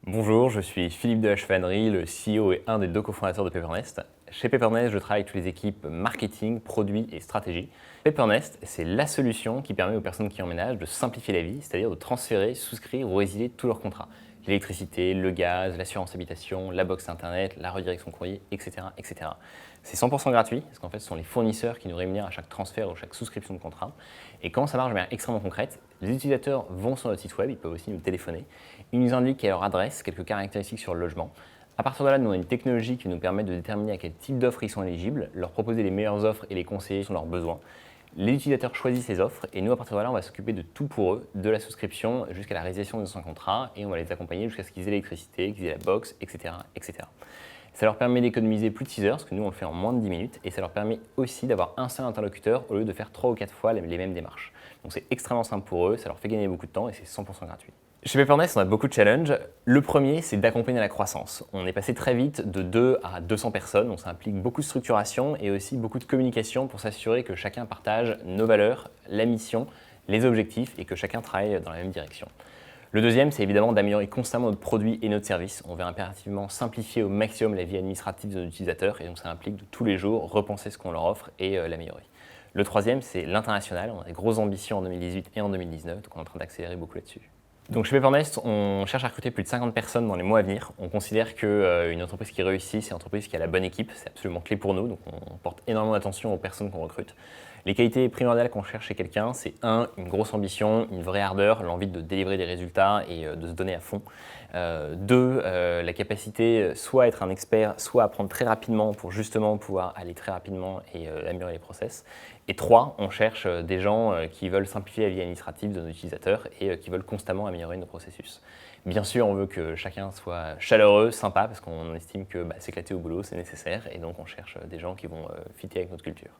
Bonjour, je suis Philippe de la Chevannerie, le CEO et un des deux cofondateurs de Paipernest. Chez Paipernest, je travaille avec toutes les équipes marketing, produits et stratégie. Paipernest, c'est la solution qui permet aux personnes qui emménagent de simplifier la vie, c'est-à-dire de transférer, souscrire ou résilier tous leurs contrats. L'électricité, le gaz, l'assurance habitation, la box internet, la redirection courrier, etc. etc. C'est 100% gratuit, parce qu'en fait, ce sont les fournisseurs qui nous rémunèrent à chaque transfert ou chaque souscription de contrat. Et quand ça marche de manière extrêmement concrète, les utilisateurs vont sur notre site web, ils peuvent aussi nous téléphoner. Ils nous indiquent leur adresse, quelques caractéristiques sur le logement. À partir de là, nous avons une technologie qui nous permet de déterminer à quel type d'offres ils sont éligibles, leur proposer les meilleures offres et les conseiller sur leurs besoins. Les utilisateurs choisissent les offres et nous, à partir de là, on va s'occuper de tout pour eux, de la souscription jusqu'à la résiliation de son contrat et on va les accompagner jusqu'à ce qu'ils aient l'électricité, qu'ils aient la box, etc., etc. Ça leur permet d'économiser plus de 6 heures, parce que nous, on le fait en moins de 10 minutes, et ça leur permet aussi d'avoir un seul interlocuteur au lieu de faire 3 ou 4 fois les mêmes démarches. Donc c'est extrêmement simple pour eux, ça leur fait gagner beaucoup de temps et c'est 100% gratuit. Chez Paipernest, on a beaucoup de challenges. Le premier, c'est d'accompagner la croissance. On est passé très vite de 2 à 200 personnes, donc ça implique beaucoup de structuration et aussi beaucoup de communication pour s'assurer que chacun partage nos valeurs, la mission, les objectifs et que chacun travaille dans la même direction. Le deuxième, c'est évidemment d'améliorer constamment notre produit et notre service. On veut impérativement simplifier au maximum la vie administrative de nos utilisateurs et donc ça implique de tous les jours repenser ce qu'on leur offre et l'améliorer. Le troisième, c'est l'international. On a des grosses ambitions en 2018 et en 2019, donc on est en train d'accélérer beaucoup là-dessus. Donc chez Paipernest, on cherche à recruter plus de 50 personnes dans les mois à venir. On considère qu'une entreprise qui réussit, c'est une entreprise qui a la bonne équipe. C'est absolument clé pour nous, donc on porte énormément d'attention aux personnes qu'on recrute. Les qualités primordiales qu'on cherche chez quelqu'un, c'est une grosse ambition, une vraie ardeur, l'envie de délivrer des résultats et de se donner à fond. Deux, la capacité soit à être un expert, soit à apprendre très rapidement pour justement pouvoir aller très rapidement et améliorer les process. Et trois, on cherche des gens qui veulent simplifier la vie administrative de nos utilisateurs et qui veulent constamment améliorer nos processus. Bien sûr, on veut que chacun soit chaleureux, sympa, parce qu'on estime que s'éclater au boulot, c'est nécessaire, et donc on cherche des gens qui vont fitter avec notre culture.